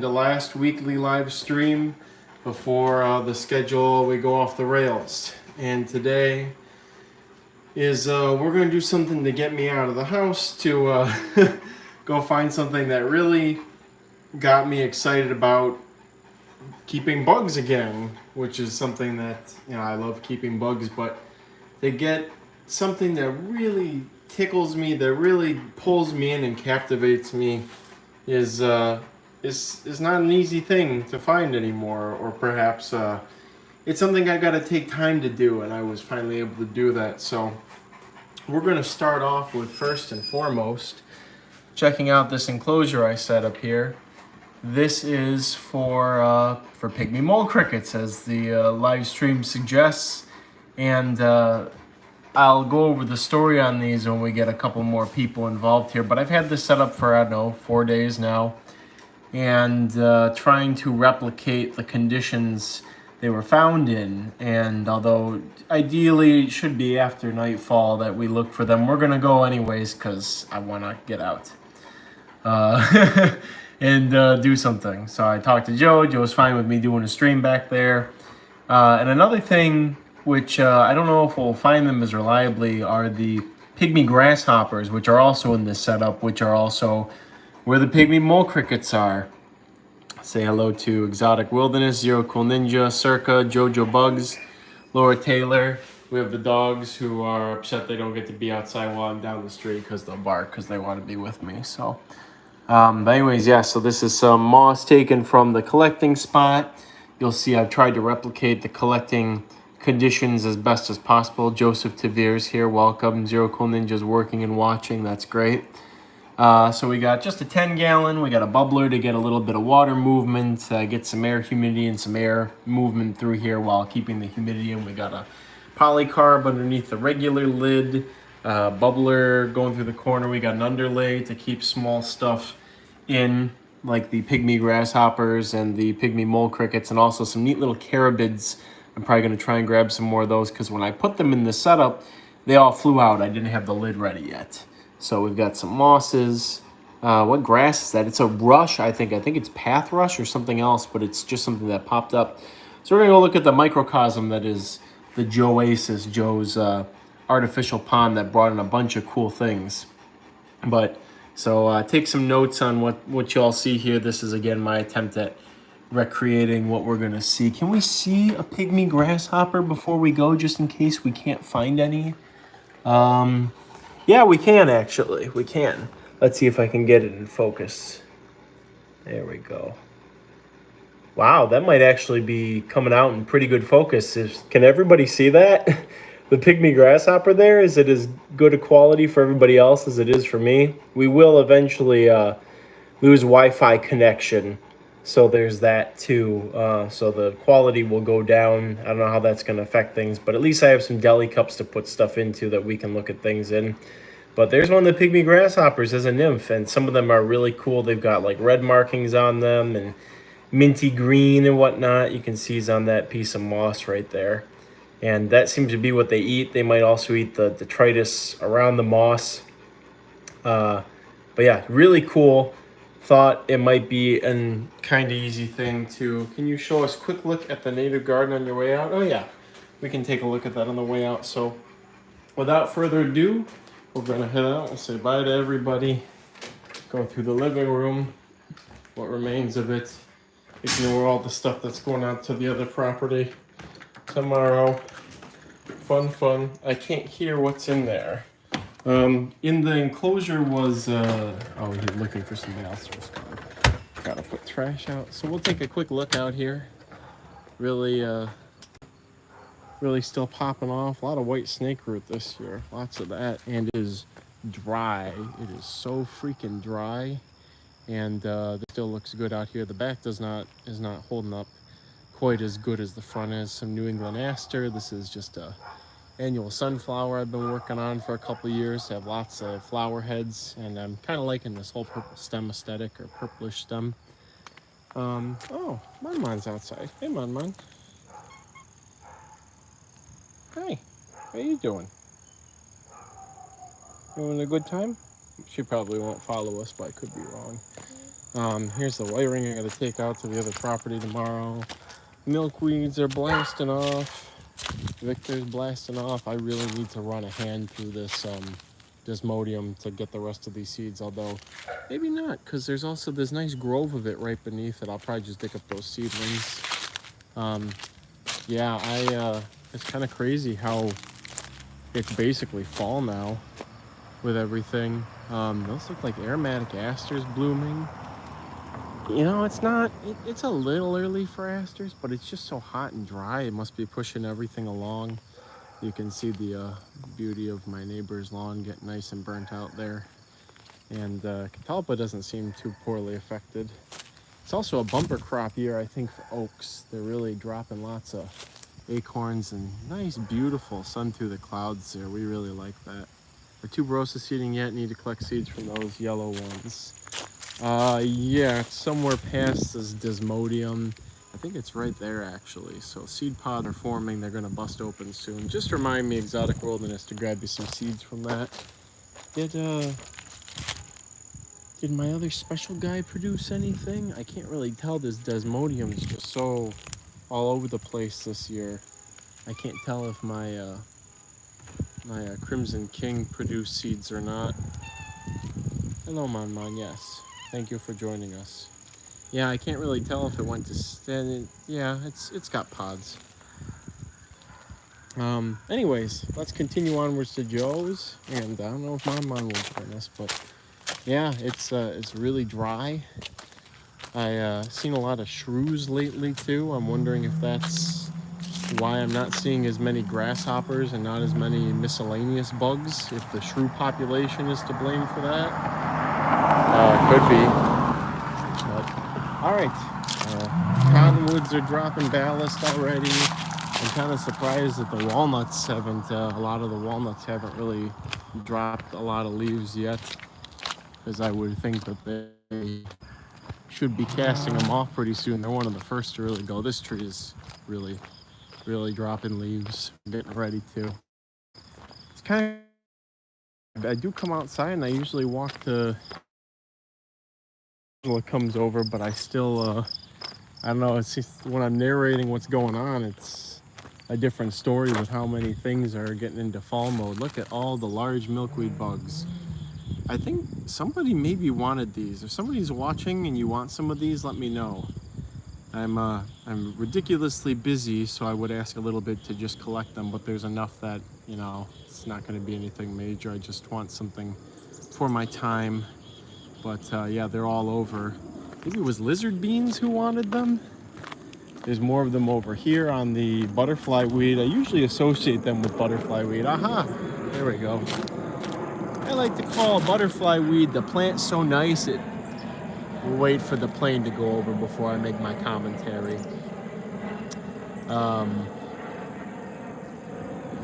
The last weekly live stream before the schedule we go off the rails. And today is we're going to do something to get me out of the house to go find something that really got me excited about keeping bugs again, which is something that, you know, I love keeping bugs, but to get something that really tickles me, that really pulls me in and captivates me is not an easy thing to find anymore, or perhaps it's something I got to take time to do, and I was finally able to do that. So we're going to start off with, first and foremost, checking out this enclosure I set up here. This is for pygmy mole crickets, as the live stream suggests, and I'll go over the story on these when we get a couple more people involved here. But I've had this set up for, I don't know, 4 days now, and trying to replicate the conditions they were found in. And although ideally it should be after nightfall that we look for them, we're going to go anyways because I want to get out and do something. So I talked to Joe. Joe's fine with me doing a stream back there. And another thing, which I don't know if we'll find them as reliably, are the pygmy grasshoppers, which are also in this setup, which are also where the pygmy mole crickets are. Say hello to Exotic Wilderness, Zero Cool Ninja, Circa, Jojo Bugs, Laura Taylor. We have the dogs who are upset they don't get to be outside while I'm down the street because they'll bark because they want to be with me. So, but anyways, yeah, so this is some moss taken from the collecting spot. You'll see I've tried to replicate the collecting conditions as best as possible. Joseph Tavere's here. Welcome. Zero Cool Ninja's working and watching. That's great. So we got just a 10-gallon. We got a bubbler to get a little bit of water movement, get some air humidity and some air movement through here while keeping the humidity in. We got a polycarb underneath the regular lid, bubbler going through the corner. We got an underlay to keep small stuff in, like the pygmy grasshoppers and the pygmy mole crickets, and also some neat little carabids. I'm probably going to try and grab some more of those because when I put them in the setup, they all flew out. I didn't have the lid ready yet. So we've got some mosses. What grass is that? It's a rush, I think. I think it's path rush or something else, but it's just something that popped up. So we're going to go look at the microcosm that is the Joasis, Joe's artificial pond that brought in a bunch of cool things. But so take some notes on what you all see here. This is, again, my attempt at recreating what we're going to see. Can we see a pygmy grasshopper before we go, just in case we can't find any? Yeah, we can, actually. We can. Let's see if I can get it in focus. There we go. Wow, that might actually be coming out in pretty good focus. Can everybody see that? The pygmy grasshopper there, is it as good a quality for everybody else as it is for me? We will eventually lose Wi-Fi connection, so there's that too. So the quality will go down. I don't know how that's going to affect things, but at least I have some deli cups to put stuff into that we can look at things in. But there's one of the pygmy grasshoppers as a nymph, and some of them are really cool. They've got like red markings on them and minty green and whatnot. You can see he's on that piece of moss right there. And that seems to be what they eat. They might also eat the detritus around the moss. But yeah, really cool. Thought it might be a kind of easy thing to... Can you show us a quick look at the native garden on your way out? Oh yeah, we can take a look at that on the way out. So without further ado, we're going to head out and say bye to everybody. Go through the living room, what remains of it. Ignore all the stuff that's going out to the other property. Tomorrow, fun. I can't hear what's in there. In the enclosure was, oh, he's looking for something else to respond. Gotta put trash out. So we'll take a quick look out here. Really still popping off. A lot of white snake root this year. Lots of that. And it is dry. It is so freaking dry. And this still looks good out here. The back is not holding up quite as good as the front is. Some New England aster. This is just a annual sunflower I've been working on for a couple of years. Have lots of flower heads, and I'm kind of liking this whole purple stem aesthetic, or purplish stem. Oh, Man's outside. Hey, Man. Hi, how you doing? You having a good time? She probably won't follow us, but I could be wrong. Here's the wiring I gotta take out to the other property tomorrow. Milkweeds are blasting off. Victor's blasting off. I really need to run a hand through this desmodium to get the rest of these seeds, although maybe not, because there's also this nice grove of it right beneath it. I'll probably just dig up those seedlings. Yeah, it's kind of crazy how it's basically fall now with everything. Those look like aromatic asters blooming. You know, it's not, it's a little early for asters, but it's just so hot and dry. It must be pushing everything along. You can see the beauty of my neighbor's lawn get nice and burnt out there. And catalpa doesn't seem too poorly affected. It's also a bumper crop year, I think, for oaks. They're really dropping lots of acorns and nice, beautiful sun through the clouds there. We really like that. Our tuberosa seeding yet, need to collect seeds from those yellow ones. Yeah, it's somewhere past this desmodium. I think it's right there actually. So seed pods are forming, they're gonna bust open soon. Just remind me, Exotic Wilderness, to grab you some seeds from that. Did my other special guy produce anything? I can't really tell. This desmodium is just so all over the place this year. I can't tell if my my Crimson King produced seeds or not. Hello, Mon, yes. Thank you for joining us. Yeah, I can't really tell if it went to stand. Yeah, it's got pods. Anyways, let's continue onwards to Joe's, and I don't know if Mon will join us, but yeah, it's really dry. I seen a lot of shrews lately too. I'm wondering if that's why I'm not seeing as many grasshoppers and not as many miscellaneous bugs. If the shrew population is to blame for that, could be. But all right, cottonwoods are dropping ballast already. I'm kind of surprised that the walnuts haven't. A lot of the walnuts haven't really dropped a lot of leaves yet, because I would think that they should be casting them off pretty soon. They're one of the first to really go. This tree is really dropping leaves, getting ready to. It's kind of, I do come outside and I usually walk to, it comes over, but I still, I don't know, it's just, when I'm narrating what's going on, it's a different story with how many things are getting into fall mode. Look at all the large milkweed bugs. I think somebody maybe wanted these. If somebody's watching and you want some of these, let me know. I'm ridiculously busy, so I would ask a little bit to just collect them, but there's enough that, you know, it's not going to be anything major. I just want something for my time. But yeah, they're all over. Maybe it was lizard beans who wanted them. There's more of them over here on the butterfly weed. I usually associate them with butterfly weed. Aha, there we go. I like to call butterfly weed the plant so nice it. We'll wait for the plane to go over before I make my commentary.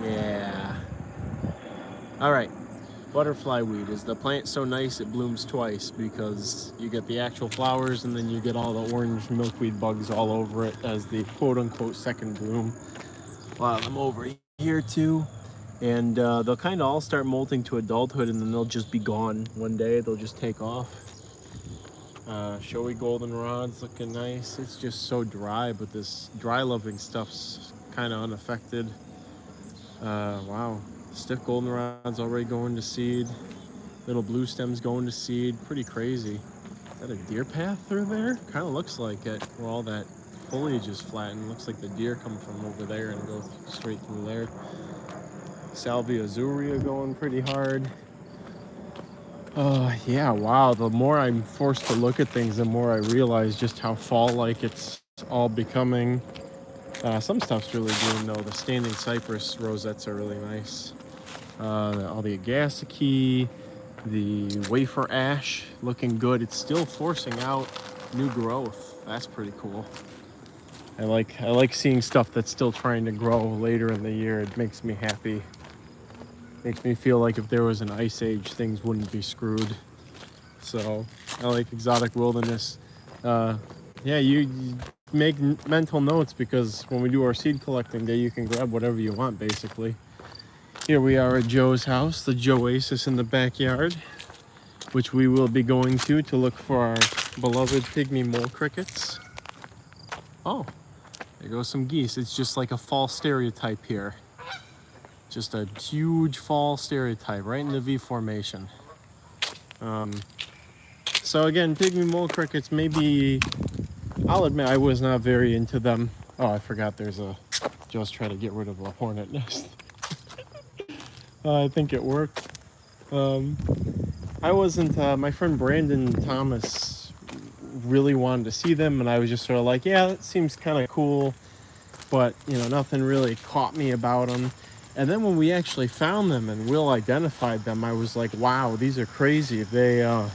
Yeah. All right. Butterfly weed. Is the plant so nice it blooms twice, because you get the actual flowers and then you get all the orange milkweed bugs all over it as the quote-unquote second bloom. A lot of them over here too. And they'll kind of all start molting to adulthood, and then they'll just be gone one day. They'll just take off. Showy goldenrod's looking nice. It's just so dry, but this dry loving stuff's kind of unaffected. Wow, stiff goldenrod's already going to seed. Little blue stem's going to seed. Pretty crazy. Is that a deer path through there? Kind of looks like it, where all that foliage is flattened. Looks like the deer come from over there and go straight through there. Salvia azurea going pretty hard. Yeah, wow. The more I'm forced to look at things, the more I realize just how fall-like it's all becoming. Some stuff's really green, though. The standing cypress rosettes are really nice. All the agassiz, the wafer ash, looking good. It's still forcing out new growth. That's pretty cool. I like seeing stuff that's still trying to grow later in the year. It makes me happy. Makes me feel like if there was an ice age, things wouldn't be screwed. So I like Exotic Wilderness. Yeah, you make mental notes, because when we do our seed collecting day, you can grab whatever you want, basically. Here we are at Joe's house, the Joe Oasis in the backyard, which we will be going to look for our beloved pygmy mole crickets. Oh, there goes some geese. It's just like a fall stereotype here. Just a huge fall stereotype right in the V formation. So again, pygmy mole crickets, maybe, I'll admit I was not very into them. Oh, I forgot there's a, Joe's trying to get rid of a hornet nest. I think it worked. I wasn't, my friend Brandon Thomas really wanted to see them, and I was just sort of like, yeah, that seems kind of cool, but you know, nothing really caught me about them. And then when we actually found them and Will identified them, I was like, wow, these are crazy. They're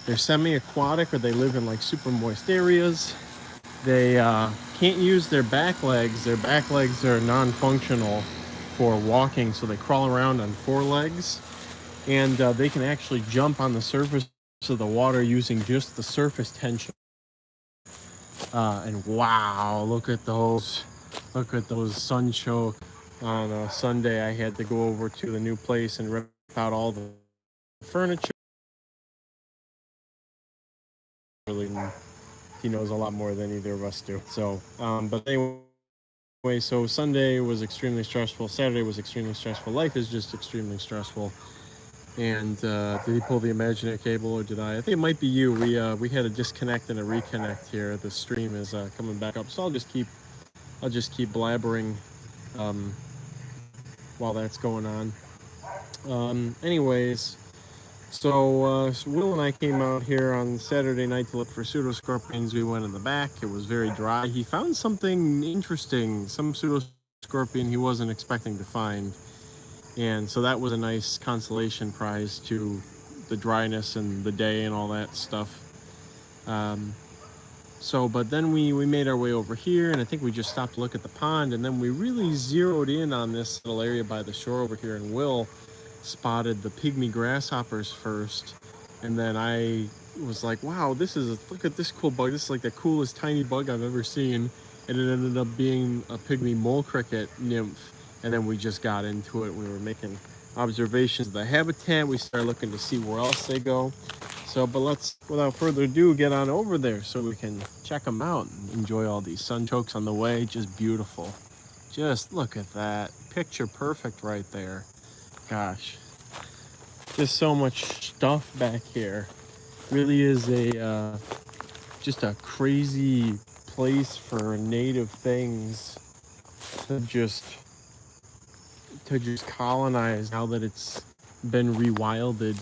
semi-aquatic, or they live in like super moist areas. They can't use their back legs. Their back legs are non-functional for walking, so they crawl around on four legs. And they can actually jump on the surface of the water using just the surface tension. And wow, look at those sunchoke. On a Sunday, I had to go over to the new place and rip out all the furniture. Really, he knows a lot more than either of us do. So, but anyway, so Sunday was extremely stressful. Saturday was extremely stressful. Life is just extremely stressful. And did he pull the imaginary cable, or did I? I think it might be you. We had a disconnect and a reconnect here. The stream is coming back up, so I'll just keep blabbering while that's going on. Anyways, so Will and I came out here on Saturday night to look for pseudoscorpions. We went in the back. It was very dry. He found something interesting, some pseudoscorpion he wasn't expecting to find. And so that was a nice consolation prize to the dryness and the day and all that stuff. But then we made our way over here, and I think we just stopped to look at the pond, and then we really zeroed in on this little area by the shore over here, and Will spotted the pygmy grasshoppers first. And then I was like, wow, look at this cool bug. This is like the coolest tiny bug I've ever seen. And it ended up being a pygmy mole cricket nymph. And then we just got into it. We were making observations of the habitat. We started looking to see where else they go. So, but let's, without further ado, get on over there so we can check them out and enjoy all these sunchokes on the way. Just beautiful. Just look at that. Picture perfect right there. Gosh. Just so much stuff back here. Really is just a crazy place for native things to just colonize now that it's been rewilded.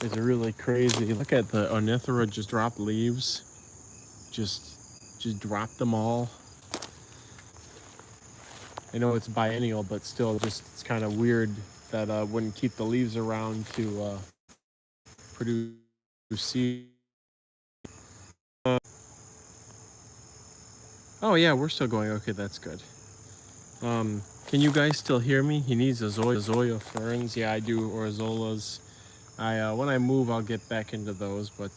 Is really crazy. Look at the Ornithera just drop leaves. Just drop them all. I know it's biennial, but still, it's kind of weird that wouldn't keep the leaves around to produce seed. Oh yeah, we're still going. Okay, that's good. Can you guys still hear me? He needs Azoia ferns. Yeah, I do. Or Azolas. When I move, I'll get back into those. But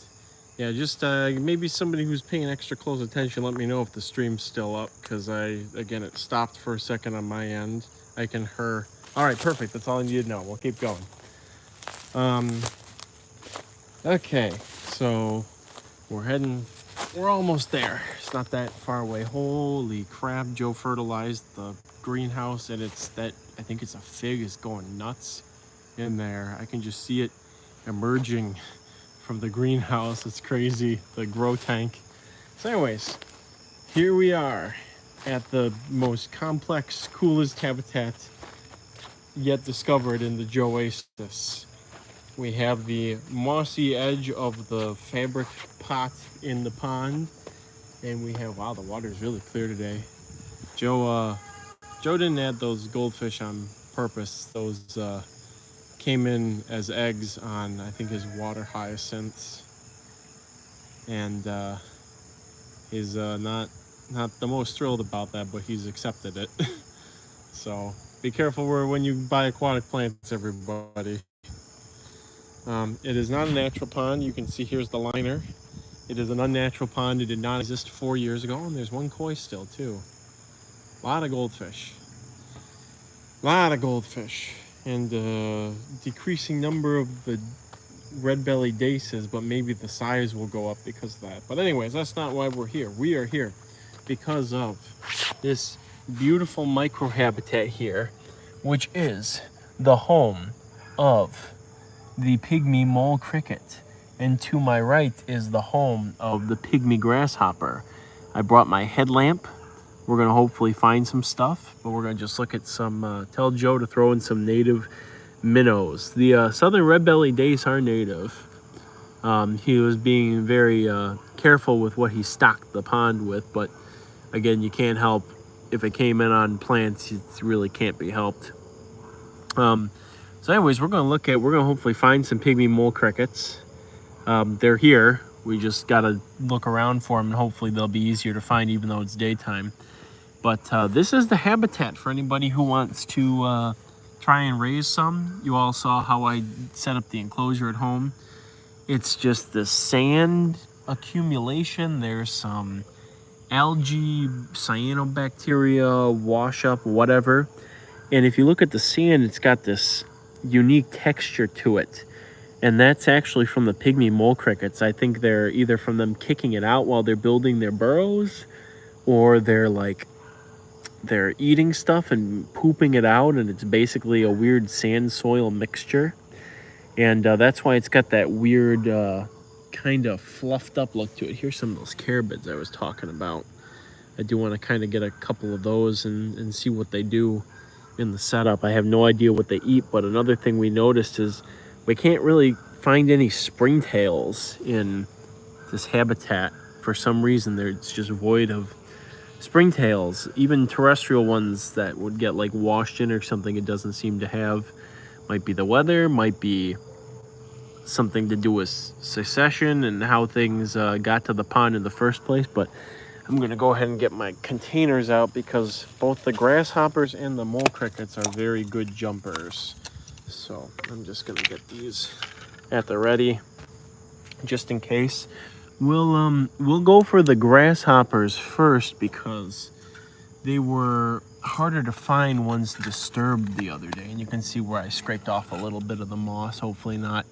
yeah, just maybe somebody who's paying extra close attention, let me know if the stream's still up, because again, it stopped for a second on my end. I can hear. All right, perfect. That's all I need to know. We'll keep going. Okay, so we're almost there. It's not that far away. Holy crap, Joe fertilized the greenhouse, and I think it's a fig is going nuts in there. I can just see it emerging from the greenhouse. It's crazy, the grow tank. So anyways, here we are at the most complex, coolest habitat yet discovered in the Joe Oasis. We have the mossy edge of the fabric pot in the pond, and we have, wow, the water's really clear today. Joe didn't add those goldfish on purpose. Those came in as eggs on, I think, his water hyacinths, and he's not the most thrilled about that, but he's accepted it. So be careful when you buy aquatic plants, everybody. It is not a natural pond. You can see here's the liner. It is an unnatural pond. It did not exist 4 years ago, and there's one koi still too. A lot of goldfish. And decreasing number of the red-bellied daces, but maybe the size will go up because of that. But anyways, that's not why we're here. We are here because of this beautiful microhabitat here, which is the home of the pygmy mole cricket. And to my right is the home of the pygmy grasshopper. I brought my headlamp. We're gonna hopefully find some stuff, but we're gonna just look at some, tell Joe to throw in some native minnows. The southern red-bellied dace are native. He was being very careful with what he stocked the pond with, but again, you can't help if it came in on plants. It really can't be helped. So anyways, we're gonna hopefully find some pygmy mole crickets. They're here. We just gotta look around for them, and hopefully they'll be easier to find even though it's daytime. But this is the habitat for anybody who wants to try and raise some. You all saw how I set up the enclosure at home. It's just the sand accumulation. There's some algae, cyanobacteria, wash up, whatever. And if you look at the sand, it's got this unique texture to it. And that's actually from the pygmy mole crickets. I think they're either from them kicking it out while they're building their burrows, or they're eating stuff and pooping it out, and it's basically a weird sand soil mixture. And that's why it's got that weird kind of fluffed up look to it. Here's some of those carabids I was talking about. I do want to kind of get a couple of those and see what they do in the setup. I have no idea what they eat, but another thing we noticed is we can't really find any springtails in this habitat. For some reason, it's just void of springtails. Even terrestrial ones that would get like washed in or something, it doesn't seem to have. Might be the weather, might be something to do with succession and how things got to the pond in the first place. But I'm gonna go ahead and get my containers out because both the grasshoppers and the mole crickets are very good jumpers. So I'm just gonna get these at the ready just in case. We'll go for the grasshoppers first because they were harder to find once disturbed the other day. And you can see where I scraped off a little bit of the moss. Hopefully not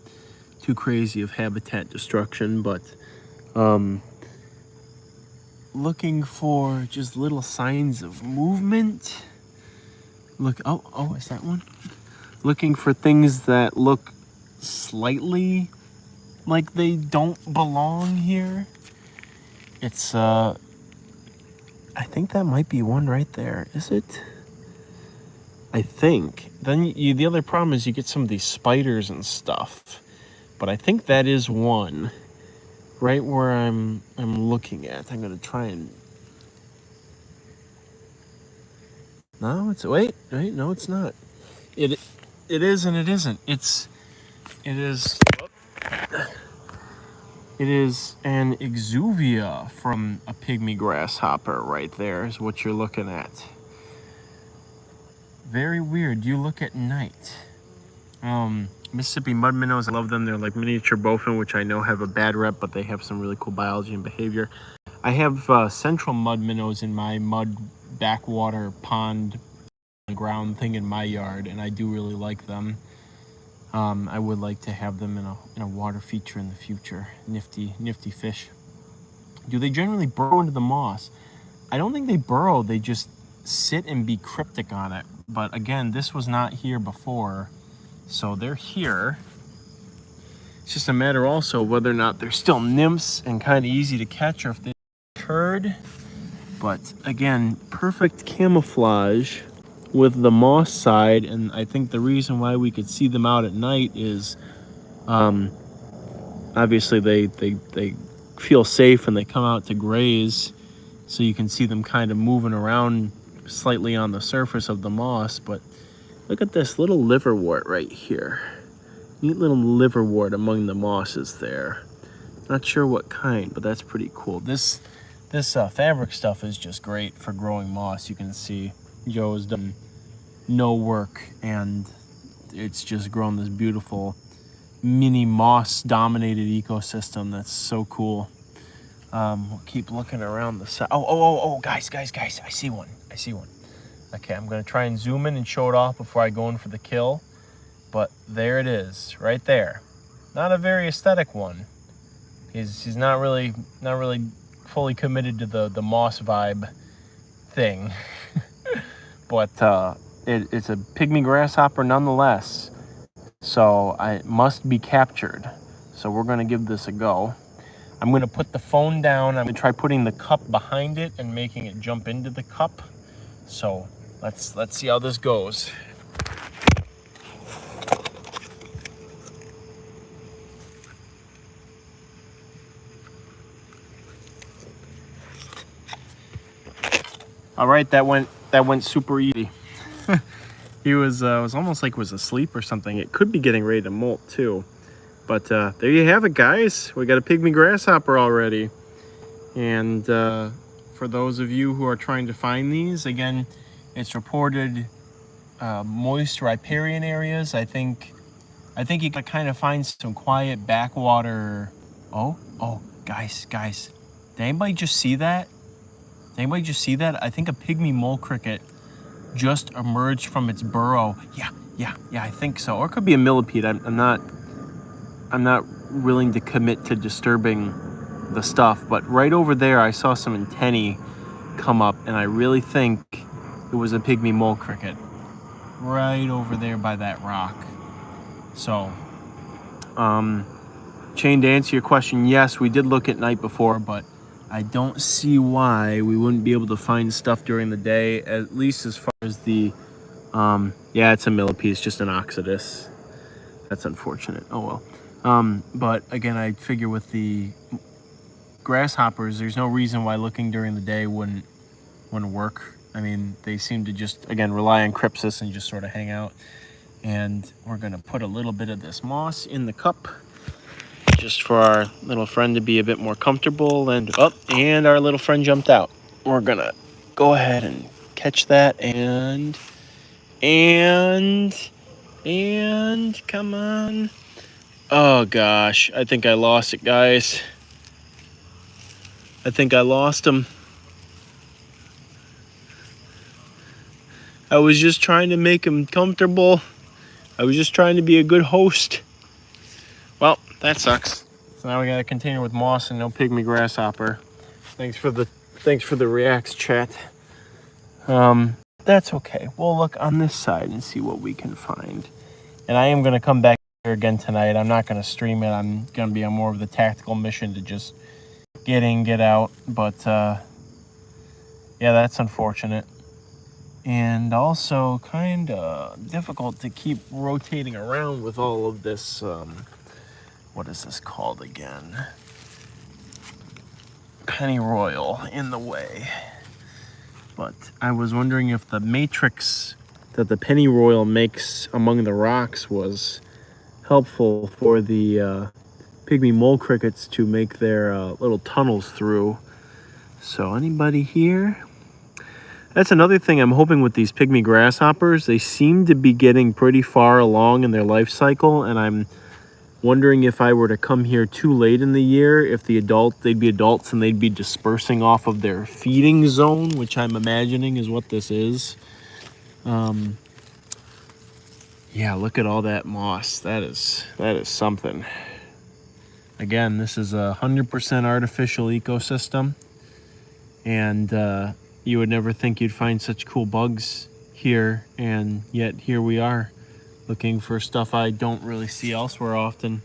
too crazy of habitat destruction, but looking for just little signs of movement. Look, oh, is that one? Looking for things that look slightly like they don't belong here. It's I think that might be one right there. Is it? I think. Then the other problem is you get some of these spiders and stuff. But I think that is one right where I'm looking at. I'm gonna try and. No, it's wait, no, it's not. It is and it isn't. It is an exuvia from a pygmy grasshopper right there is what you're looking at. Very weird. You look at night. Mississippi mud minnows, I love them. They're like miniature bowfin, which I know have a bad rep, but they have some really cool biology and behavior. I have central mud minnows in my mud backwater pond ground thing in my yard, and I do really like them. I would like to have them in a water feature in the future. Nifty fish. Do they generally burrow into the moss? I don't think they burrow. They just sit and be cryptic on it. But again, this was not here before, so they're here. It's just a matter also whether or not they're still nymphs and kind of easy to catch, or if they occurred. But again, perfect camouflage with the moss side, and I think the reason why we could see them out at night is obviously they feel safe and they come out to graze, so you can see them kind of moving around slightly on the surface of the moss. But look at this little liverwort right here. Neat little liverwort among the mosses there. Not sure what kind, but that's pretty cool. This fabric stuff is just great for growing moss. You can see Joe has done no work, and it's just grown this beautiful mini moss dominated ecosystem that's so cool. We'll keep looking around the side. Oh, guys, I see one. Okay, I'm gonna try and zoom in and show it off before I go in for the kill, but there it is right there. not a very aesthetic one. He's not really fully committed to the moss vibe thing. But it's a pygmy grasshopper nonetheless. So it must be captured. So we're gonna give this a go. I'm gonna put the phone down. I'm gonna try putting the cup behind it and making it jump into the cup. So let's see how this goes. All right, that went super easy. He was almost like was asleep or something. It could be getting ready to molt too. But there you have it, guys. We got a pygmy grasshopper already. And for those of you who are trying to find these, again, it's reported moist riparian areas. I think you can kind of find some quiet backwater. Oh, guys, did anybody just see that? Did anybody just see that? I think a pygmy mole cricket just emerged from its burrow. Yeah, I think so. Or it could be a millipede. I'm not willing to commit to disturbing the stuff, but right over there I saw some antennae come up, and I really think it was a pygmy mole cricket right over there by that rock. So Shane, to answer your question, yes, we did look at night before, but I don't see why we wouldn't be able to find stuff during the day, at least as far as the yeah, it's a millipede, it's just an oxidus. That's unfortunate. Oh well. But again, I figure with the grasshoppers, there's no reason why looking during the day wouldn't work. I mean, they seem to just, again, rely on crypsis and just sort of hang out. And we're gonna put a little bit of this moss in the cup just for our little friend to be a bit more comfortable. And and our little friend jumped out. We're gonna go ahead and catch that and come on. Oh gosh, I think I lost it, guys. I think I lost him. I was just trying to make him comfortable. I was just trying to be a good host. Well, that sucks. So now we got a container with moss and no pygmy grasshopper. Thanks for the reacts, chat. That's okay. We'll look on this side and see what we can find. And I am gonna come back here again tonight. I'm not gonna stream it. I'm gonna be on more of the tactical mission to just get in, get out. But yeah, that's unfortunate. And also kind of difficult to keep rotating around with all of this, what is this called again? Pennyroyal in the way. But I was wondering if the matrix that the pennyroyal makes among the rocks was helpful for the pygmy mole crickets to make their little tunnels through. So anybody here? That's another thing I'm hoping with these pygmy grasshoppers. They seem to be getting pretty far along in their life cycle, and I'm wondering if I were to come here too late in the year, if they'd be adults and they'd be dispersing off of their feeding zone, which I'm imagining is what this is. Yeah, look at all that moss. That is something. Again, this is a 100% artificial ecosystem, and you would never think you'd find such cool bugs here, and yet here we are, looking for stuff I don't really see elsewhere often.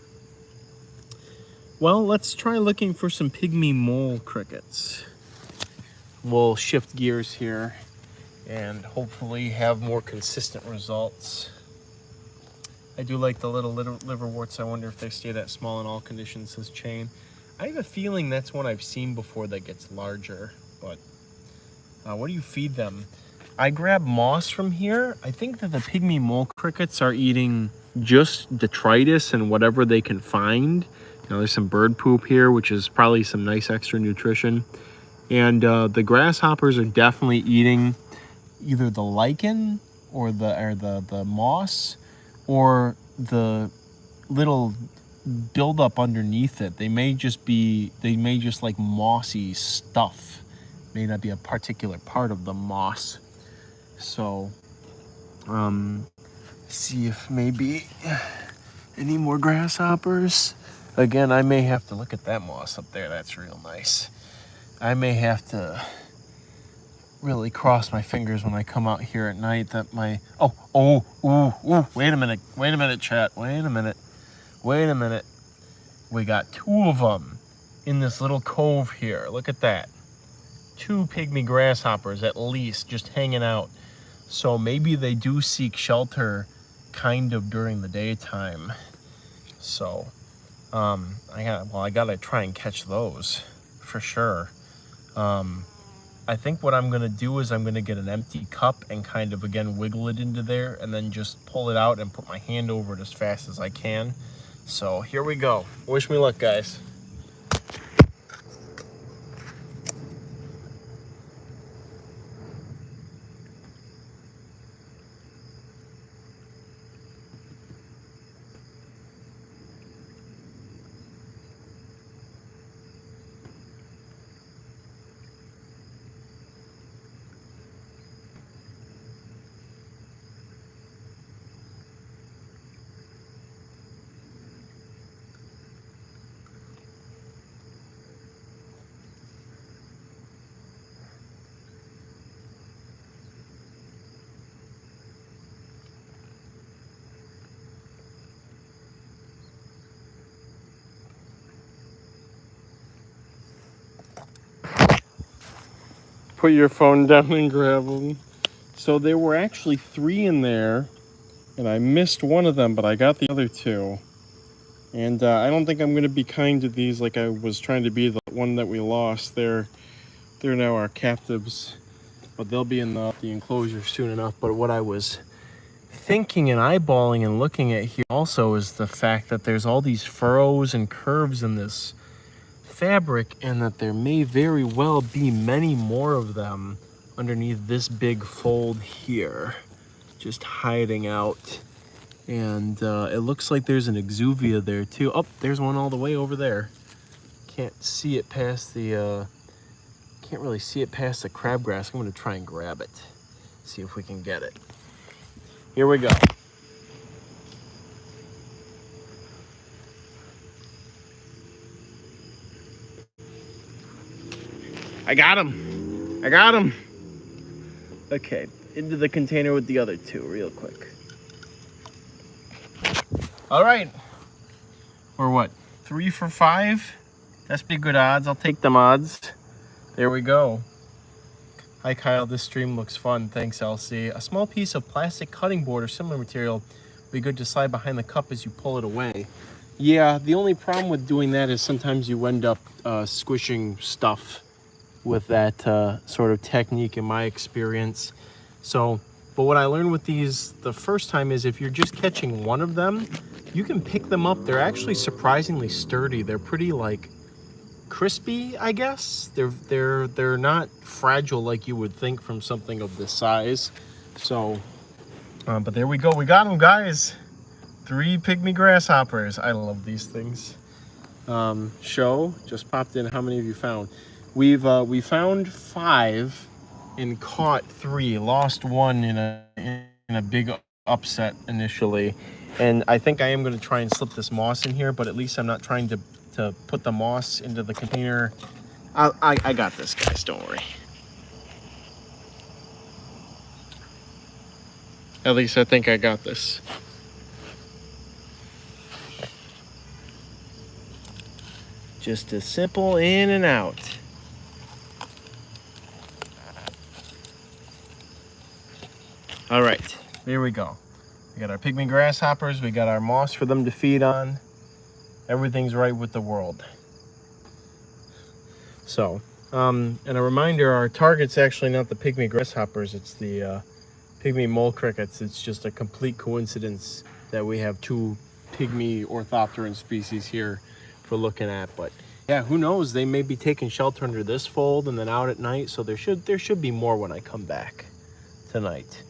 Well, let's try looking for some pygmy mole crickets. We'll shift gears here and hopefully have more consistent results. I do like the little liverworts. I wonder if they stay that small in all conditions, says Chain. I have a feeling that's one I've seen before that gets larger, but what do you feed them? I grab moss from here. I think that the pygmy mole crickets are eating just detritus and whatever they can find. You know, there's some bird poop here, which is probably some nice extra nutrition. And the grasshoppers are definitely eating either the lichen or the moss or the little buildup underneath it. They may just like mossy stuff. May not be a particular part of the moss. So see if maybe Any more grasshoppers? Again, I may have to look at that moss up there. That's real nice. I may have to really cross my fingers when I come out here at night that my... ooh. Wait a minute, chat. Wait a minute. We got 2 of them in this little cove here. Look at that. 2 pygmy grasshoppers at least just hanging out. So maybe they do seek shelter kind of during the daytime. So I gotta try and catch those for sure. I think what I'm gonna do is I'm gonna get an empty cup and kind of again wiggle it into there and then just pull it out and put my hand over it as fast as I can. So here we go. Wish me luck, guys. Put your phone down and grab them. So there were actually 3 in there, and I missed one of them, but I got the other 2. And I don't think I'm going to be kind to these like I was trying to be the one that we lost. They're now our captives, but they'll be in the enclosure soon enough. But what I was thinking and eyeballing and looking at here also is the fact that there's all these furrows and curves in this fabric, and that there may very well be many more of them underneath this big fold here, just hiding out. And it looks like there's an exuvia there too. Oh, there's one all the way over there. Can't see it past the can't really see it past the crabgrass. I'm gonna try and grab it, see if we can get it. Here we go. I got him. Okay, into the container with the other 2 real quick. All right, we're what, 3 for 5? That's pretty good odds. I'll take them odds. There we go. Hi Kyle, this stream looks fun. Thanks, LC. A small piece of plastic cutting board or similar material would be good to slide behind the cup as you pull it away. Yeah, the only problem with doing that is sometimes you end up squishing stuff with that sort of technique in my experience. So, but what I learned with these the first time is if you're just catching one of them, you can pick them up. They're actually surprisingly sturdy. They're pretty like crispy, I guess. They're not fragile like you would think from something of this size. So, but there we go. We got them, guys. 3 pygmy grasshoppers. I love these things. Show just popped in. How many of you found? We found 5 and caught 3. Lost 1 in a big upset initially, and I think I am going to try and slip this moss in here. But at least I'm not trying to put the moss into the container. I got this, guys. Don't worry. At least I think I got this. Just a simple in and out. All right, there we go. We got our pygmy grasshoppers. We got our moss for them to feed on. Everything's right with the world. So, and a reminder, our target's actually not the pygmy grasshoppers. It's the pygmy mole crickets. It's just a complete coincidence that we have 2 pygmy orthopteran species here for looking at. But yeah, who knows? They may be taking shelter under this fold and then out at night. So there should be more when I come back tonight.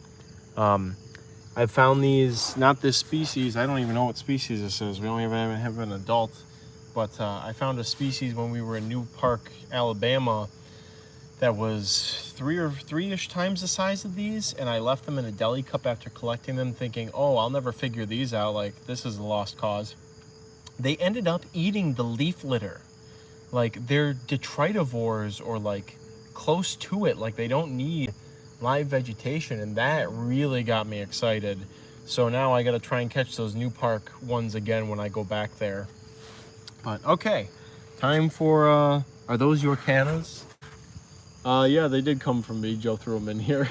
I found these, not this species. I don't even know what species this is. We don't even have an adult. But I found a species when we were in New Park, Alabama, that was three-ish times the size of these, and I left them in a deli cup after collecting them, thinking, oh, I'll never figure these out. Like, this is a lost cause. They ended up eating the leaf litter. Like, they're detritivores, or like close to it. Like, they don't need live vegetation, and that really got me excited. So now I gotta try and catch those new park ones again when I go back there. But okay, time for are those your cannas? Yeah, they did come from me. Joe threw them in here.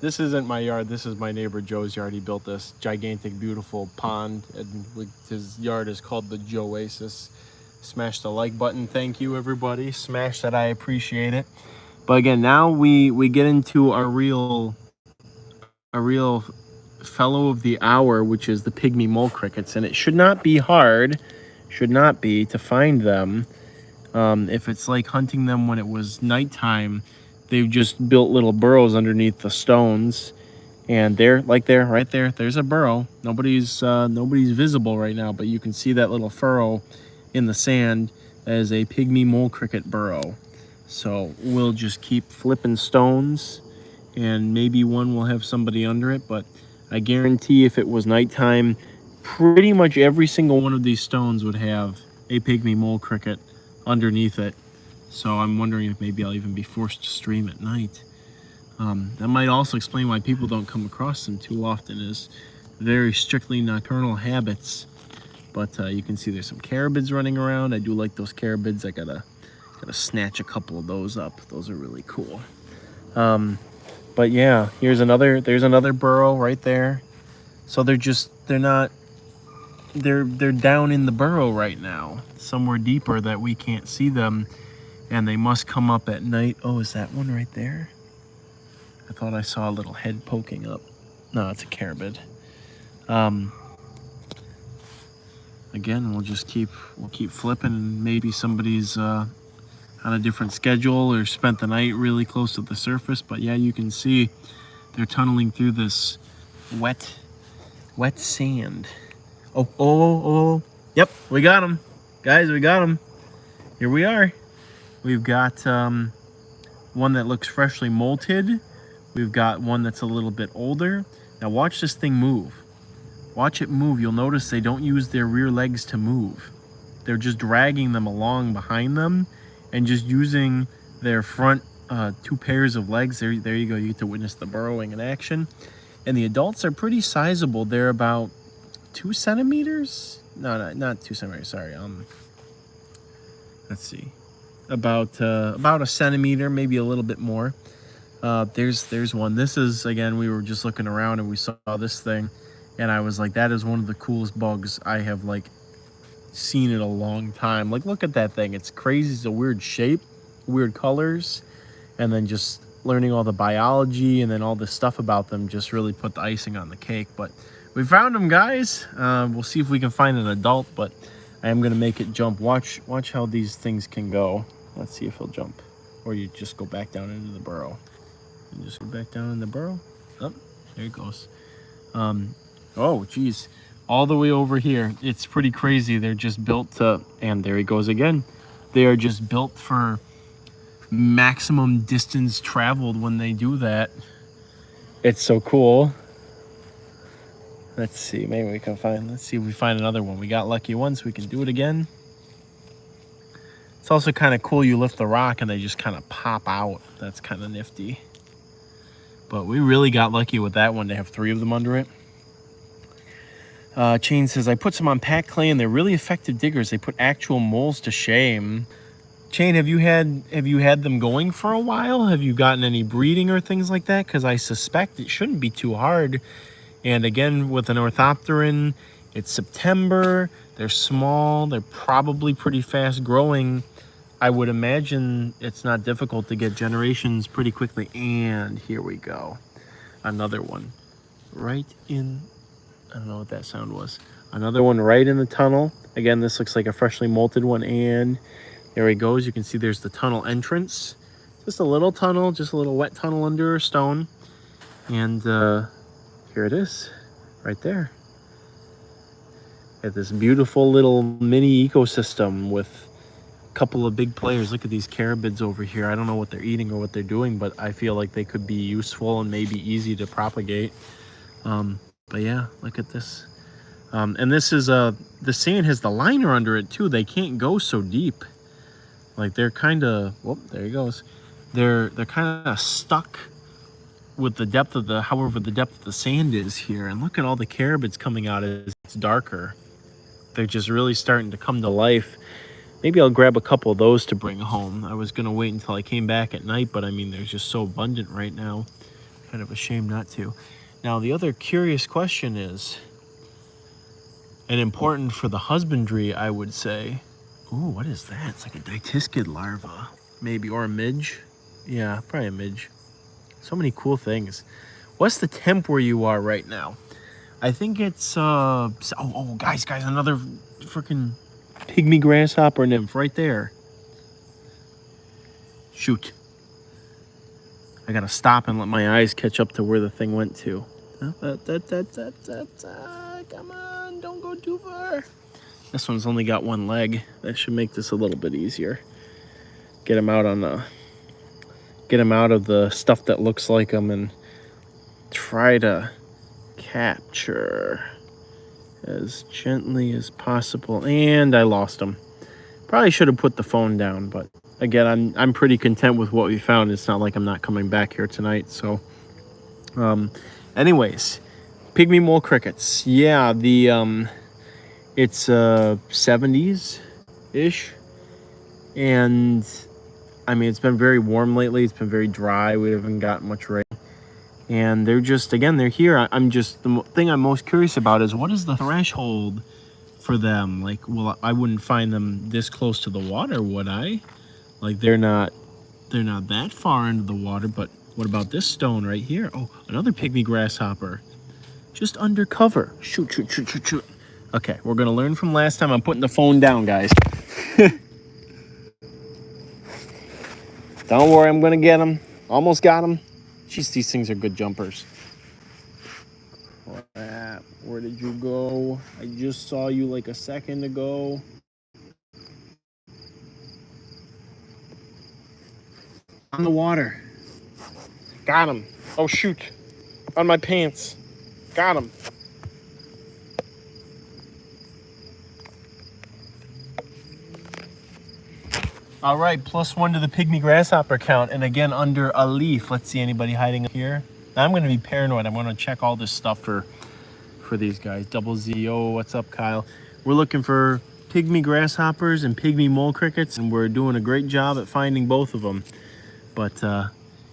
This isn't my yard. This is my neighbor Joe's yard. He built this gigantic, beautiful pond, and his yard is called the Joasis. Smash the like button. Thank you, everybody. Smash that. I appreciate it. But again, now we get into a real fellow of the hour, which is the pygmy mole crickets, and it should not be hard, to find them. If it's like hunting them when it was nighttime, they've just built little burrows underneath the stones, and they're like right there. There's a burrow. Nobody's visible right now, but you can see that little furrow in the sand as a pygmy mole cricket burrow. So we'll just keep flipping stones, and maybe one will have somebody under it, but I guarantee if it was nighttime, pretty much every single one of these stones would have a pygmy mole cricket underneath it. So I'm wondering if maybe I'll even be forced to stream at night. That might also explain why people don't come across them too often, is very strictly nocturnal habits. But you can see there's some carabids running around. I do like those carabids. I gotta snatch a couple of those up. Those are really cool. But yeah, there's another burrow right there. So they're down in the burrow right now, somewhere deeper that we can't see them, and they must come up at night. Oh, is that one right there? I thought I saw a little head poking up. No, it's a carabid. Again, we'll keep flipping, and maybe somebody's on a different schedule or spent the night really close to the surface. But yeah, you can see they're tunneling through this wet sand. Oh, yep, we got them, guys. We got them. Here we are. We've got one that looks freshly molted. We've got one that's a little bit older. Now watch this thing move. Watch it move. You'll notice they don't use their rear legs to move. They're just dragging them along behind them and just using their front two pairs of legs. There you go. You get to witness the burrowing in action. And the adults are pretty sizable. They're about 2 centimeters. No, not 2 centimeters. Sorry. Let's see. About a centimeter, maybe a little bit more. There's one. This is, again, we were just looking around and we saw this thing, and I was like, that is one of the coolest bugs I have like seen in a long time. Like, look at that thing. It's crazy. It's a weird shape, weird colors, and then just learning all the biology and then all this stuff about them just really put the icing on the cake. But we found them, guys. We'll see if we can find an adult, but I am gonna make it jump. Watch how these things can go. Let's see if he'll jump, or you just go back down into the burrow. And just go back down in the burrow. Oh, there it goes. Oh, geez, all the way over here. It's pretty crazy. They're just built to, and there he goes again. They are just built for maximum distance traveled when they do that. It's so cool. Let's see, maybe we can let's see if we find another one. We got lucky once, we can do it again. It's also kind of cool. You lift the rock and they just kind of pop out. That's kind of nifty. But we really got lucky with that one to have 3 of them under it. Chain says, I put some on packed clay and they're really effective diggers. They put actual moles to shame. Chain, have you had them going for a while? Have you gotten any breeding or things like that? Because I suspect it shouldn't be too hard. And again, with an orthopteran, it's September. They're small. They're probably pretty fast growing. I would imagine it's not difficult to get generations pretty quickly. And here we go. Another one right in, I don't know what that sound was. Another one right in the tunnel. Again, this looks like a freshly molted one. And there he goes. You can see there's the tunnel entrance. Just a little tunnel, just a little wet tunnel under a stone. And here it is, right there. At this beautiful little mini ecosystem with Couple of big players. Look at these carabids over here. I don't know what they're eating or what they're doing, but I feel like they could be useful and maybe easy to propagate. But yeah, look at this. And this is the sand has the liner under it too. They can't go so deep. Like they're kind of, whoop, there he goes. They're kind of stuck with the depth of the, however the depth of the sand is here. And look at all the carabids coming out as it's darker. They're just really starting to come to life. Maybe I'll grab a couple of those to bring home. I was gonna wait until I came back at night, but I mean, they're just so abundant right now. Kind of a shame not to. Now, the other curious question is, and important for the husbandry, I would say. Ooh, what is that? It's like a dytiscid larva, maybe, or a midge. Yeah, probably a midge. So many cool things. What's the temp where you are right now? I think it's, guys, another freaking pygmy grasshopper nymph right there. Shoot. I gotta stop and let my eyes catch up to where the thing went to. Come on, don't go too far. This one's only got one leg. That should make this a little bit easier. Get him out on the, get him out of the stuff that looks like him and try to capture as gently as possible. And I lost him. Probably should have put the phone down, but again, I'm pretty content with what we found. It's not like I'm not coming back here tonight. So anyways, pygmy mole crickets. Yeah, the it's 70s ish, and I mean, it's been very warm lately. It's been very dry. We haven't gotten much rain. And they're just, again, they're here. I'm just, the thing I'm most curious about is what is the threshold for them? Like, well, I wouldn't find them this close to the water, would I? Like, they're not that far into the water, but what about this stone right here? Oh, another pygmy grasshopper. Just undercover. Shoot, shoot, shoot, shoot, shoot. Okay, we're gonna learn from last time. I'm putting the phone down, guys. Don't worry, I'm gonna get him. Almost got him. Jeez, these things are good jumpers. Where did you go? I just saw you like a second ago. On the water. Got him. Oh, shoot. On my pants. Got him. All right, +1 to the pygmy grasshopper count, and again under a leaf. Let's see anybody hiding here. Now, I'm going to be paranoid. I'm going to check all this stuff for these guys. Double Z. Oh, what's up, Kyle? We're looking for pygmy grasshoppers and pygmy mole crickets, and we're doing a great job at finding both of them. But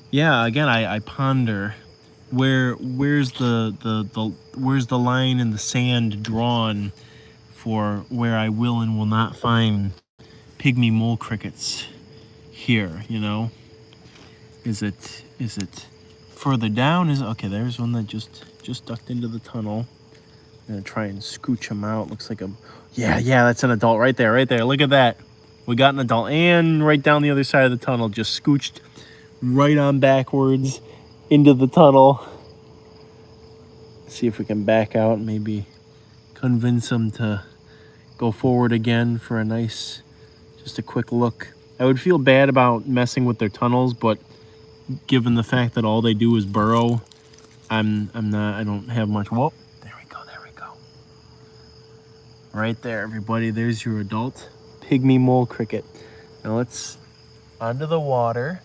yeah, again, I ponder where's the line in the sand drawn for where I will and will not find pygmy mole crickets here, you know? Is it further down? Okay, there's one that just ducked into the tunnel. I'm gonna try and scooch him out. Looks like yeah, that's an adult right there. Look at that. We got an adult, and right down the other side of the tunnel, just scooched right on backwards into the tunnel. See if we can back out and maybe convince them to go forward again for a nice, just a quick look. I would feel bad about messing with their tunnels, but given the fact that all they do is burrow, I don't have much. Whoa, there we go. Right there, everybody. There's your adult pygmy mole cricket. Now let's onto the water,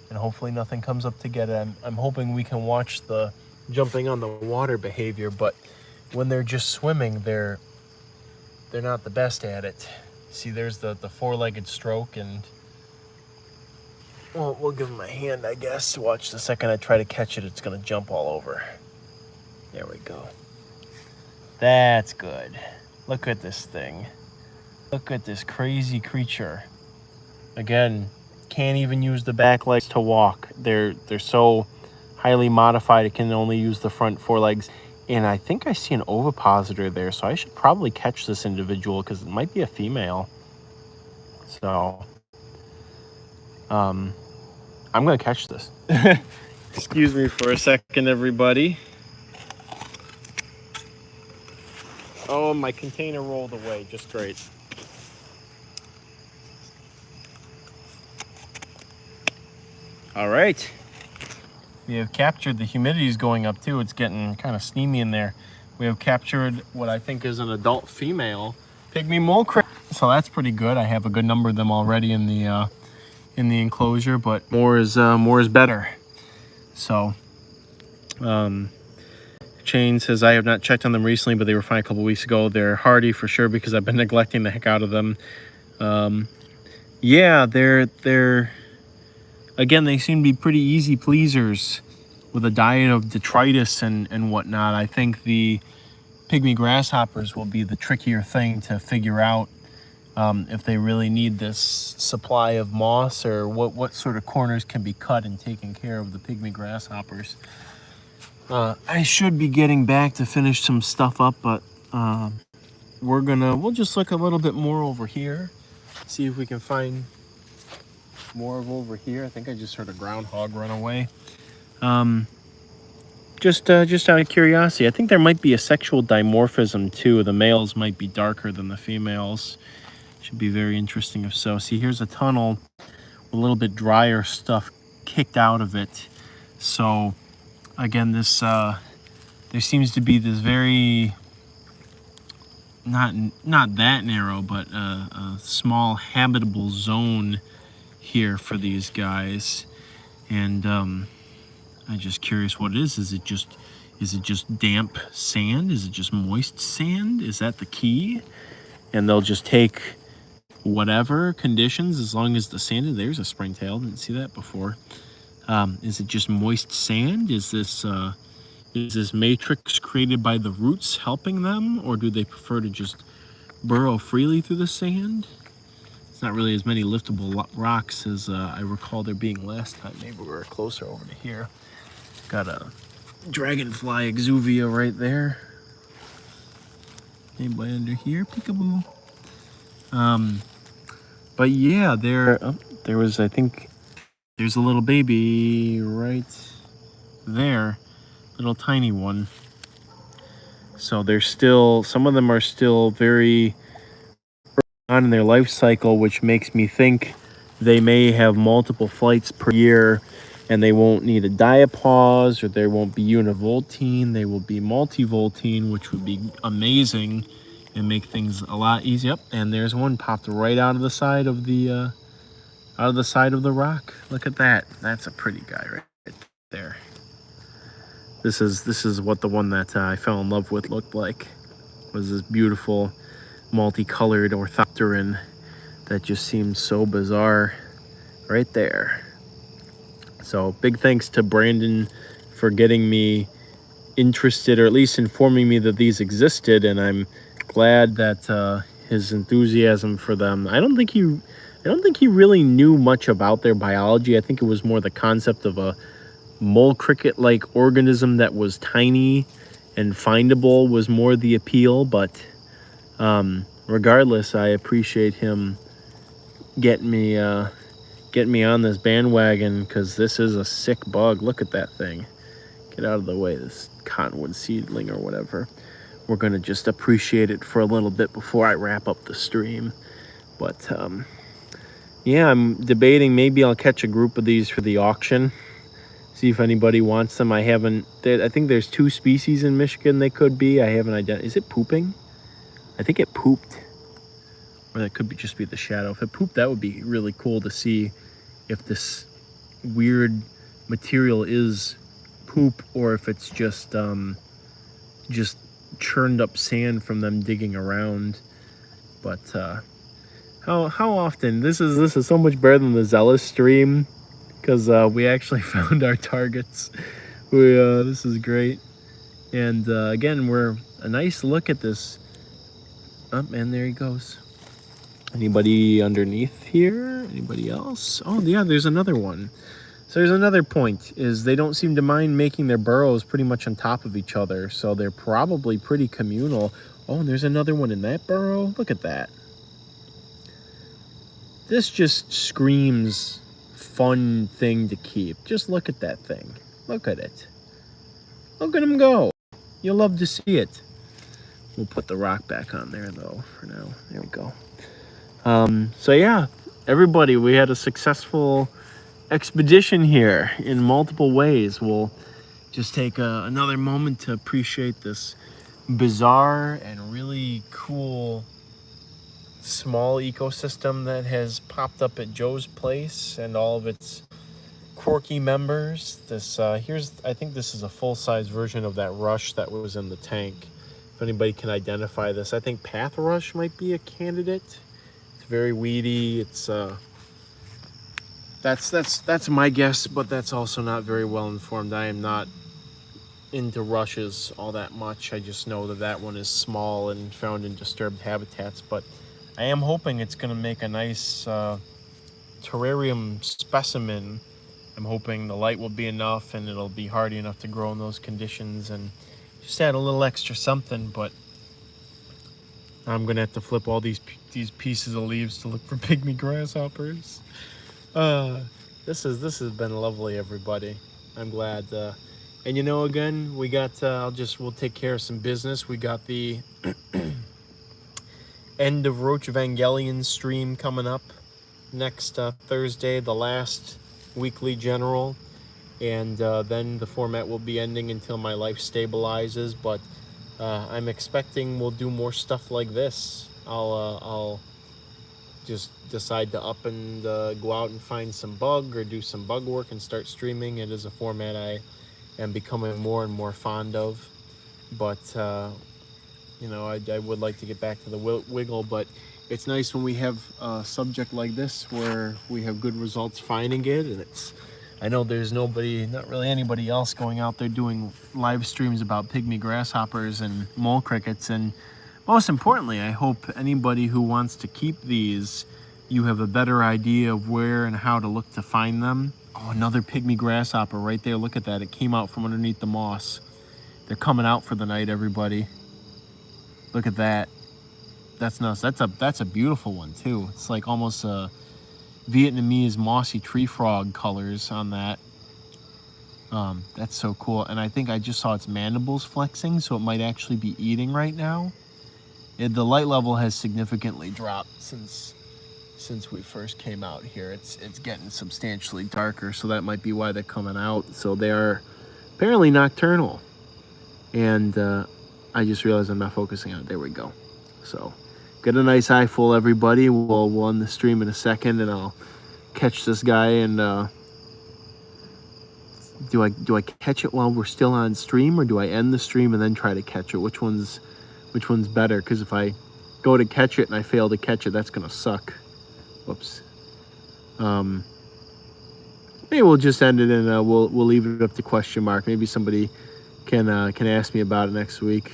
and hopefully nothing comes up to get it. I'm hoping we can watch the jumping on the water behavior, but when they're just swimming, they're not the best at it. See, there's the four-legged stroke, and well, we'll give him a hand, I guess. Watch, the second I try to catch it, it's gonna jump all over. There we go. That's good. Look at this thing. Look at this crazy creature. Again, can't even use the back legs to walk. They're so highly modified, it can only use the front four legs. And I think I see an ovipositor there, so I should probably catch this individual because it might be a female. So, I'm gonna catch this. Excuse me for a second, everybody. Oh, my container rolled away, just great. All right. We have captured, the humidity is going up too. It's getting kind of steamy in there. We have captured what I think is an adult female pygmy mole crab. So that's pretty good. I have a good number of them already in the enclosure, but more is better. So, Chain says, I have not checked on them recently, but they were fine a couple weeks ago. They're hardy for sure because I've been neglecting the heck out of them. Yeah, they're again, they seem to be pretty easy pleasers with a diet of detritus and whatnot. I think the pygmy grasshoppers will be the trickier thing to figure out, if they really need this supply of moss, or what sort of corners can be cut and taken care of the pygmy grasshoppers. I should be getting back to finish some stuff up, but we'll just look a little bit more over here, see if we can find more of over here. I think I just heard a groundhog run away. Just out of curiosity, I think there might be a sexual dimorphism too. The males might be darker than the females. Should be very interesting if so. See, here's a tunnel with a little bit drier stuff kicked out of it. So again, this there seems to be this very not that narrow, but a small habitable zone here for these guys, and I'm just curious what it is. Is it just damp sand? Is it just moist sand? Is that the key? And they'll just take whatever conditions as long as the sand. There's a springtail. Didn't see that before. Is it just moist sand? Is this matrix created by the roots helping them, or do they prefer to just burrow freely through the sand? It's not really as many liftable rocks as I recall there being last time. Maybe we were closer over to here. Got a dragonfly exuvia right there. Anybody under here? Peekaboo. But yeah, there was, I think, there's a little baby right there, little tiny one. So they're still, some of them are still very on in their life cycle, which makes me think they may have multiple flights per year, and they won't need a diapause, or they won't be univoltine. They will be multivoltine, which would be amazing and make things a lot easier. Yep, and there's one popped right out of the side of the rock. Look at that. That's a pretty guy right there. This is what the one that I fell in love with looked like. Was this beautiful multicolored orthopteran that just seems so bizarre right there. So big thanks to Brandon for getting me interested, or at least informing me that these existed, and I'm glad that his enthusiasm for them. I don't think he really knew much about their biology. I think it was more the concept of a mole cricket-like organism that was tiny and findable was more the appeal, but regardless, I appreciate him getting me on this bandwagon, because this is a sick bug. Look at that thing. Get out of the way, this cottonwood seedling or whatever. We're gonna just appreciate it for a little bit before I wrap up the stream. But yeah, I'm debating maybe I'll catch a group of these for the auction, see if anybody wants them. I think there's 2 species in Michigan they could be. I haven't identified. Is it pooping? I think it pooped. Or that could just be the shadow. If it pooped, that would be really cool to see if this weird material is poop, or if it's just churned up sand from them digging around. But how often, this is so much better than the Zealous stream, because we actually found our targets. This is great. And again, we're a nice look at this. Oh, and there he goes. Anybody underneath here? Anybody else? Oh yeah, there's another one. So there's another point, is they don't seem to mind making their burrows pretty much on top of each other, so they're probably pretty communal. Oh, and there's another one in that burrow. Look at that. This just screams fun thing to keep. Just look at that thing. Look at it. Look at him go. You'll love to see it. We'll put the rock back on there though for now. There we go. So yeah, everybody, we had a successful expedition here in multiple ways. We'll just take another moment to appreciate this bizarre and really cool small ecosystem that has popped up at Joe's place and all of its quirky members. This I think this is a full-size version of that rush that was in the tank. If anybody can identify this, I think Path Rush might be a candidate. It's very weedy. It's that's my guess, but that's also not very well informed. I am not into rushes all that much. I just know that that one is small and found in disturbed habitats, but I am hoping it's going to make a nice terrarium specimen. I'm hoping the light will be enough and it'll be hardy enough to grow in those conditions and just add a little extra something. But I'm gonna have to flip all these pieces of leaves to look for pygmy grasshoppers. This has been lovely, everybody. I'm glad. And you know, again, we got. We'll take care of some business. We got the end of Roach Evangelion stream coming up next Thursday, the last weekly general, and then the format will be ending until my life stabilizes. But I'm expecting we'll do more stuff like this. I'll just decide to up and go out and find some bug or do some bug work and start streaming. It is a format I am becoming more and more fond of, but you know, I would like to get back to the wiggle, but it's nice when we have a subject like this where we have good results finding it. And I know there's not really anybody else going out there doing live streams about pygmy grasshoppers and mole crickets. And most importantly, I hope anybody who wants to keep these, you have a better idea of where and how to look to find them. Oh, another pygmy grasshopper right there. Look at that. It came out from underneath the moss. They're coming out for the night, everybody. Look at that. That's nuts. That's a beautiful one too. It's like almost a Vietnamese mossy tree frog colors on that. That's so cool. And I think I just saw its mandibles flexing, so it might actually be eating right now. The light level has significantly dropped since we first came out here. It's getting substantially darker, so that might be why they're coming out. So they are apparently nocturnal. And I just realized I'm not focusing on it. There we go. So get a nice eye full, everybody. We'll end the stream in a second, and I'll catch this guy. And do I catch it while we're still on stream, or do I end the stream and then try to catch it? Which one's better? Because if I go to catch it and I fail to catch it, that's gonna suck. Whoops. Maybe we'll just end it, and we'll leave it up to question mark. Maybe somebody can ask me about it next week.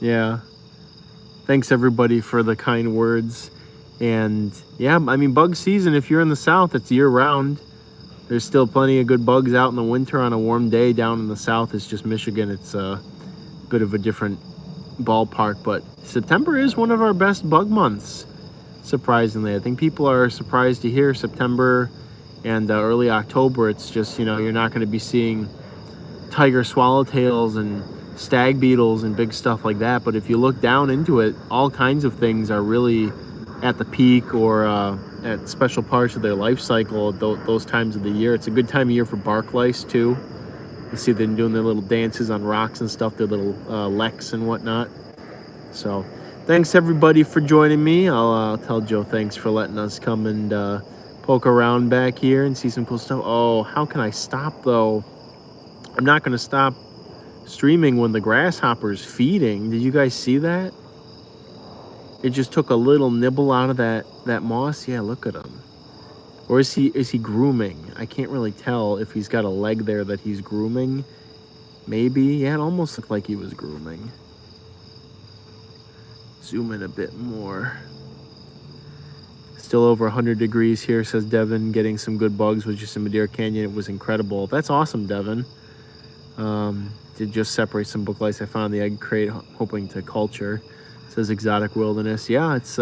Yeah. Thanks everybody for the kind words. And yeah, I mean, bug season, if you're in the South, it's year round. There's still plenty of good bugs out in the winter on a warm day. Down in the South, it's just Michigan. It's a bit of a different ballpark, but September is one of our best bug months, surprisingly. I think people are surprised to hear September and early October. It's just, you know, you're not going to be seeing tiger swallowtails and stag beetles and big stuff like that. But if you look down into it, all kinds of things are really at the peak or at special parts of their life cycle at those times of the year. It's a good time of year for bark lice too. You see them doing their little dances on rocks and stuff, their little leks and whatnot. So thanks everybody for joining me. I'll tell Joe thanks for letting us come and poke around back here and see some cool stuff. Oh, how can I stop though? I'm not going to stop streaming when the grasshopper's feeding. Did you guys see that? It just took a little nibble out of that moss. Yeah, look at him. Or is he grooming? I can't really tell if he's got a leg there that he's grooming. Maybe. Yeah, it almost looked like he was grooming. Zoom in a bit more. Still over 100 degrees here, says Devin. Getting some good bugs with just in Madeira Canyon. It was incredible. That's awesome, Devin. Did just separate some book lice I found in the egg crate, hoping to culture. Says exotic wilderness. Yeah, it's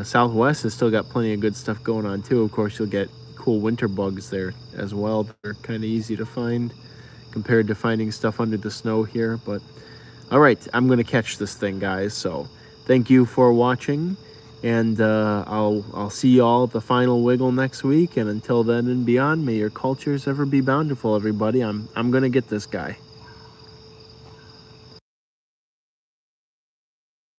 Southwest has still got plenty of good stuff going on too. Of course, you'll get cool winter bugs there as well. They're kind of easy to find compared to finding stuff under the snow here. But all right, I'm gonna catch this thing, guys. So thank you for watching, And I'll see you all at the final wiggle next week. And until then and beyond, may your cultures ever be bountiful, everybody. I'm gonna get this guy.